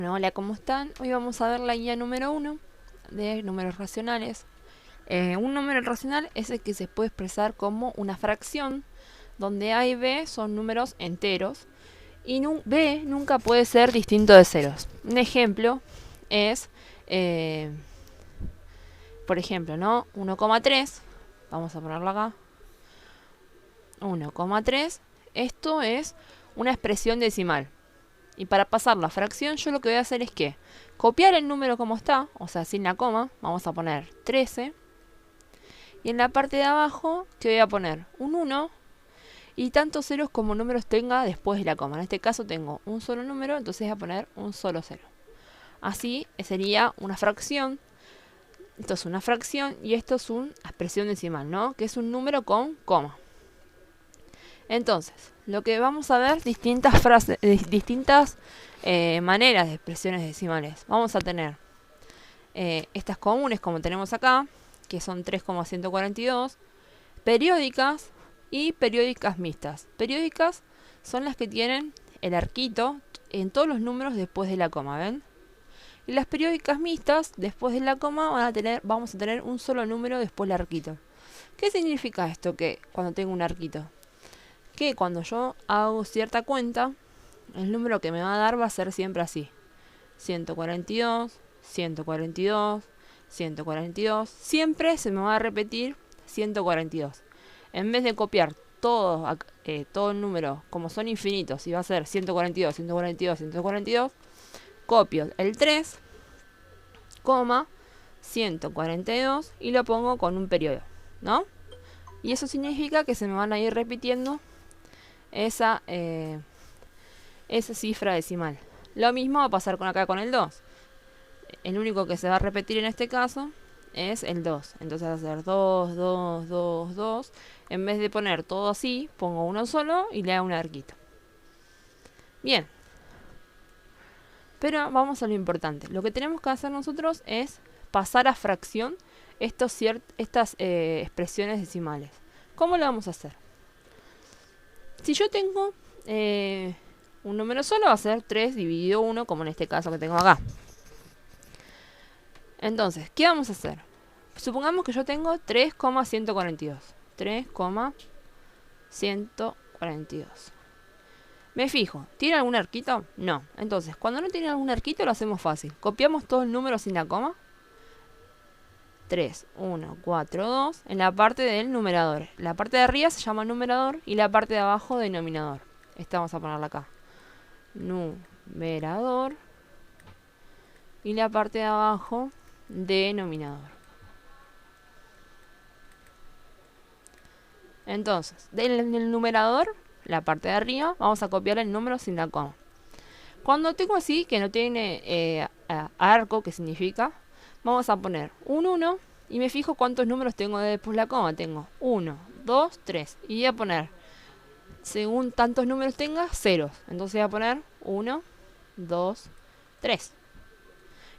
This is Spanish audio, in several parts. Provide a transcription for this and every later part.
Bueno, hola, ¿cómo están? Hoy vamos a ver la guía número 1 de números racionales. Un número racional es el que se puede expresar como una fracción, donde A y B son números enteros, y B nunca puede ser distinto de ceros. Un ejemplo es, eh, por ejemplo, ¿no? 1,3, vamos a ponerlo acá, 1,3, esto es una expresión decimal. Y para pasar la fracción yo lo que voy a hacer es que copiar el número como está, o sea, sin la coma, vamos a poner 13. Y en la parte de abajo, que voy a poner un 1 y tantos ceros como números tenga después de la coma. En este caso tengo un solo número, entonces voy a poner un solo cero. Así sería una fracción. Esto es una fracción y esto es una expresión decimal, ¿no? Que es un número con coma. Entonces, lo que vamos a ver, distintas frases, distintas maneras de expresiones decimales. Vamos a tener estas comunes como tenemos acá, que son 3,142, periódicas y periódicas mixtas. Periódicas son las que tienen el arquito en todos los números después de la coma, ¿ven? Y las periódicas mixtas, después de la coma, vamos a tener un solo número después del arquito. ¿Qué significa esto que cuando tengo un arquito? Que cuando yo hago cierta cuenta, el número que me va a dar va a ser siempre así. 142, 142, 142. Siempre se me va a repetir 142. En vez de copiar todo el número, como son infinitos, y va a ser 142, 142, 142, copio el 3, 142 y lo pongo con un periodo, ¿no? Y eso significa que se me van a ir repitiendo esa cifra decimal. Lo mismo va a pasar acá con el 2. El único que se va a repetir en este caso es el 2. Entonces va a ser 2, 2, 2, 2. En vez de poner todo así, pongo uno solo y le hago un arquito. Bien. Pero vamos a lo importante. Lo que tenemos que hacer nosotros es pasar a fracción estas expresiones decimales. ¿Cómo lo vamos a hacer? Si yo tengo un número solo, va a ser 3 dividido 1, como en este caso que tengo acá. Entonces, ¿qué vamos a hacer? Supongamos que yo tengo 3,142. 3,142. Me fijo, ¿tiene algún arquito? No. Entonces, cuando no tiene algún arquito lo hacemos fácil. Copiamos todo el número sin la coma. 3, 1, 4, 2 en la parte del numerador. La parte de arriba se llama numerador y la parte de abajo denominador. Esta vamos a ponerla acá. Numerador y la parte de abajo denominador. Entonces, del numerador, la parte de arriba, vamos a copiar el número sin la coma. Cuando tengo así, que no tiene arco, que significa, vamos a poner un 1 y me fijo cuántos números tengo después de la coma. Tengo 1, 2, 3. Y voy a poner, según tantos números tenga, ceros. Entonces voy a poner 1, 2, 3.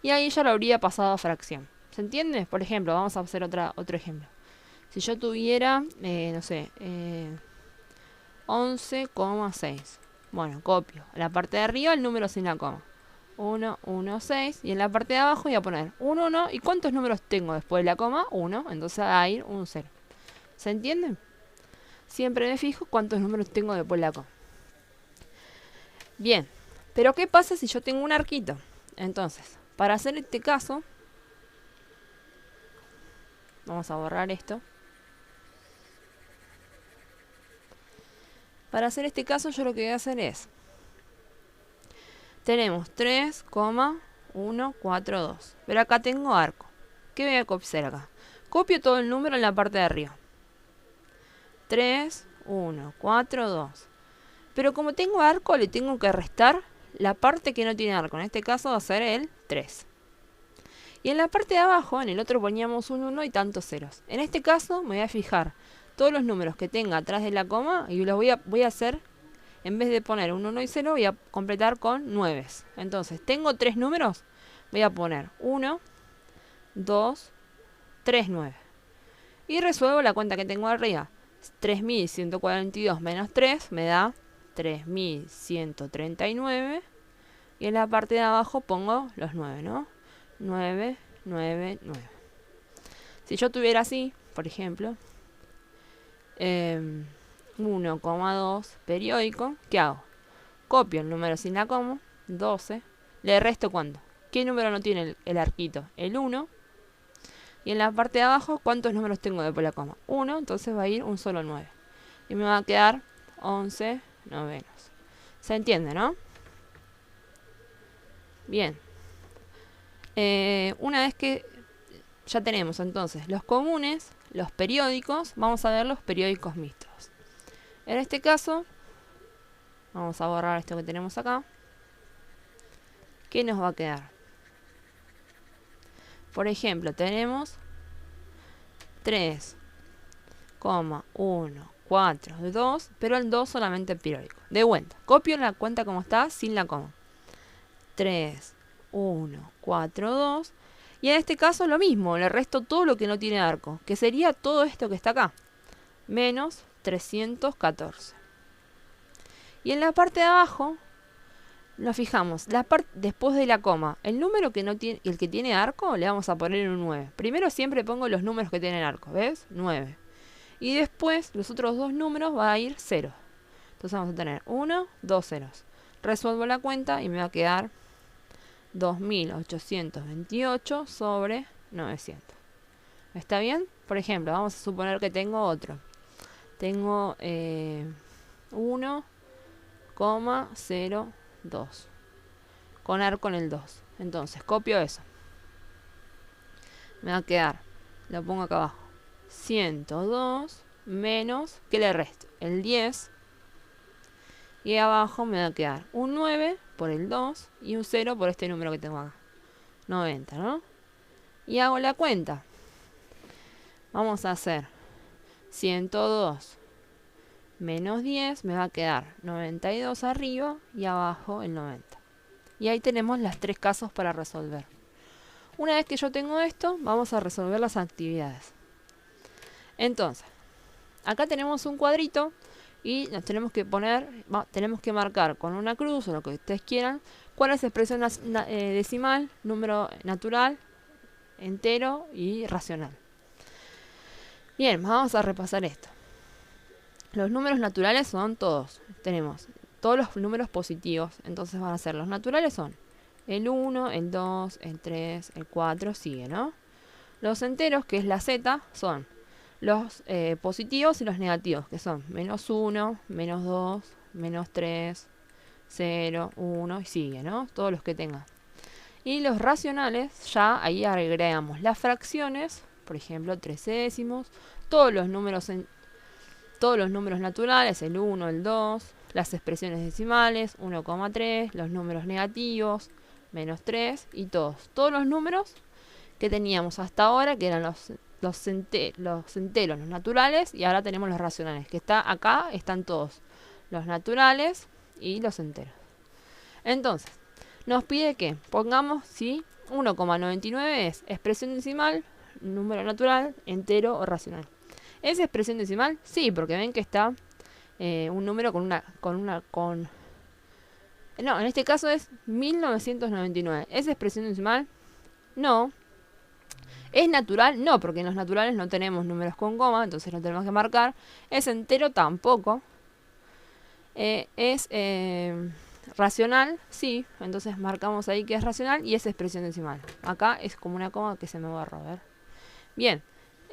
Y ahí ya lo habría pasado a fracción. ¿Se entiende? Por ejemplo, vamos a hacer otro ejemplo. Si yo tuviera, no sé, 11,6. Bueno, copio. En la parte de arriba el número sin la coma. 1, 1, 6. Y en la parte de abajo voy a poner 1, 1. ¿Y cuántos números tengo después de la coma? 1. Entonces va a ir un 0. ¿Se entiende? Siempre me fijo cuántos números tengo después de la coma. Bien. Pero ¿qué pasa si yo tengo un arquito? Entonces, para hacer este caso, vamos a borrar esto. Para hacer este caso yo lo que voy a hacer es, tenemos 3,142, pero acá tengo arco. ¿Qué voy a copiar acá? Copio todo el número en la parte de arriba. 3, 1, 4, 2. Pero como tengo arco, le tengo que restar la parte que no tiene arco. En este caso va a ser el 3. Y en la parte de abajo, en el otro poníamos un 1 y tantos ceros. En este caso me voy a fijar todos los números que tenga atrás de la coma y los voy a hacer, en vez de poner un 1 y 0, voy a completar con 9. Entonces, tengo 3 números, voy a poner 1, 2, 3, 9. Y resuelvo la cuenta que tengo arriba. 3142 menos 3 me da 3139 Y en la parte de abajo pongo los 9, ¿no? 9, 9, 9. Si yo tuviera así, por ejemplo, 1,2 periódico, ¿qué hago? Copio el número sin la coma, 12. ¿Le resto cuánto? ¿Qué número no tiene el arquito? El 1. Y en la parte de abajo, ¿cuántos números tengo después de la coma? 1, entonces va a ir un solo 9. Y me va a quedar 11 novenos. ¿Se entiende, no? Bien. Una vez que ya tenemos entonces los comunes, los periódicos, vamos a ver los periódicos mixtos. En este caso, vamos a borrar esto que tenemos acá. ¿Qué nos va a quedar? Por ejemplo, tenemos 3,142, pero el 2 solamente periódico. De vuelta, copio la cuenta como está, sin la coma. 3,142. Y en este caso lo mismo, le resto todo lo que no tiene arco, que sería todo esto que está acá, menos 314. Y en la parte de abajo nos fijamos, después de la coma, el número que no tiene, el que tiene arco, le vamos a poner un 9. Primero siempre pongo los números que tienen arco, ¿ves? 9. Y después los otros dos números va a ir 0. Entonces vamos a tener 1, 2 ceros. Resuelvo la cuenta y me va a quedar 2828 sobre 900. ¿Está bien? Por ejemplo, vamos a suponer que tengo otro. Tengo 1,02 con arco en el 2. Entonces copio eso. Me va a quedar, lo pongo acá abajo, 102 menos, ¿qué le resto? El 10. Y abajo me va a quedar un 9 por el 2 y un 0 por este número que tengo acá. 90, ¿no? Y hago la cuenta. Vamos a hacer 102 menos 10, me va a quedar 92 arriba y abajo el 90. Y ahí tenemos las tres casos para resolver. Una vez que yo tengo esto, vamos a resolver las actividades. Entonces, acá tenemos un cuadrito y nos tenemos que tenemos que marcar con una cruz o lo que ustedes quieran, cuál es la expresión decimal, número natural, entero y racional. Bien, vamos a repasar esto. Los números naturales son todos. Tenemos todos los números positivos. Entonces van a ser, los naturales son el 1, el 2, el 3, el 4, sigue, ¿no? Los enteros, que es la z, son los positivos y los negativos, que son menos 1, menos 2, menos 3, 0, 1 y sigue, ¿no? Todos los que tengan. Y los racionales, ya ahí agregamos las fracciones, por ejemplo, 13 décimos, todos los números naturales, el 1, el 2, las expresiones decimales, 1,3, los números negativos, menos 3 y todos los números que teníamos hasta ahora, que eran los enteros, los naturales, y ahora tenemos los racionales, que acá están todos los naturales y los enteros. Entonces, nos pide que pongamos si 1,99 es expresión decimal, número natural, entero o racional. ¿Es expresión decimal? Sí, porque ven que está un número no, en este caso es 1999. ¿Es expresión decimal? No. ¿Es natural? No, porque en los naturales no tenemos números con coma, entonces no tenemos que marcar. ¿Es entero? Tampoco. ¿Es racional? Sí, entonces marcamos ahí que es racional y es expresión decimal. Acá es como una coma que se me borra, a ver. Bien,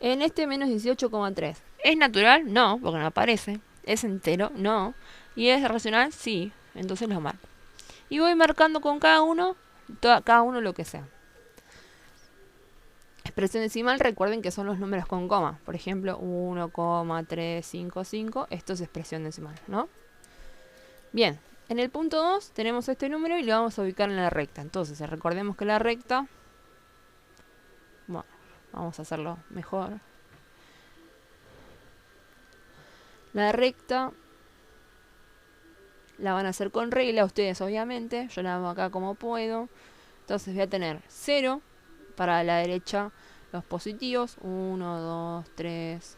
en este menos 18,3. ¿Es natural? No, porque no aparece. ¿Es entero? No. ¿Y es racional? Sí, entonces lo marco. Y voy marcando con cada uno lo que sea. Expresión decimal, recuerden que son los números con coma. Por ejemplo, 1,355. Esto es expresión decimal, ¿no? Bien, en el punto 2 tenemos este número y lo vamos a ubicar en la recta. Entonces, recordemos que la recta... Bueno, vamos a hacerlo mejor. La recta la van a hacer con regla ustedes, obviamente. Yo la hago acá como puedo. Entonces voy a tener 0 para la derecha, los positivos. 1, 2, 3,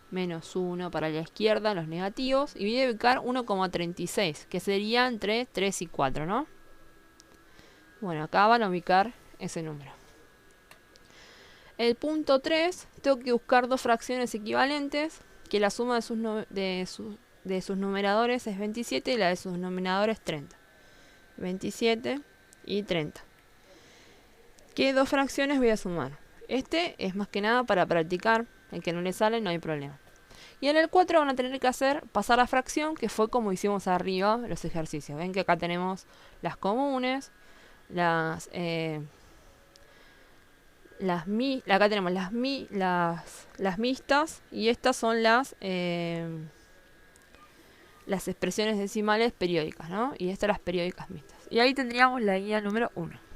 menos 1 para la izquierda, los negativos. Y voy a ubicar 1,36, que sería entre 3 y 4, ¿no? Bueno, acá van a ubicar ese número. El punto 3, tengo que buscar dos fracciones equivalentes, que la suma de sus numeradores es 27 y la de sus denominadores 30. 27 y 30. ¿Qué dos fracciones voy a sumar? Este es más que nada para practicar. El que no le sale no hay problema. Y en el 4 van a tener que pasar la fracción, que fue como hicimos arriba los ejercicios. Ven que acá tenemos las comunes, acá tenemos las mixtas, y estas son las expresiones decimales periódicas, ¿no? Y estas las periódicas mixtas. Y ahí tendríamos la guía número 1.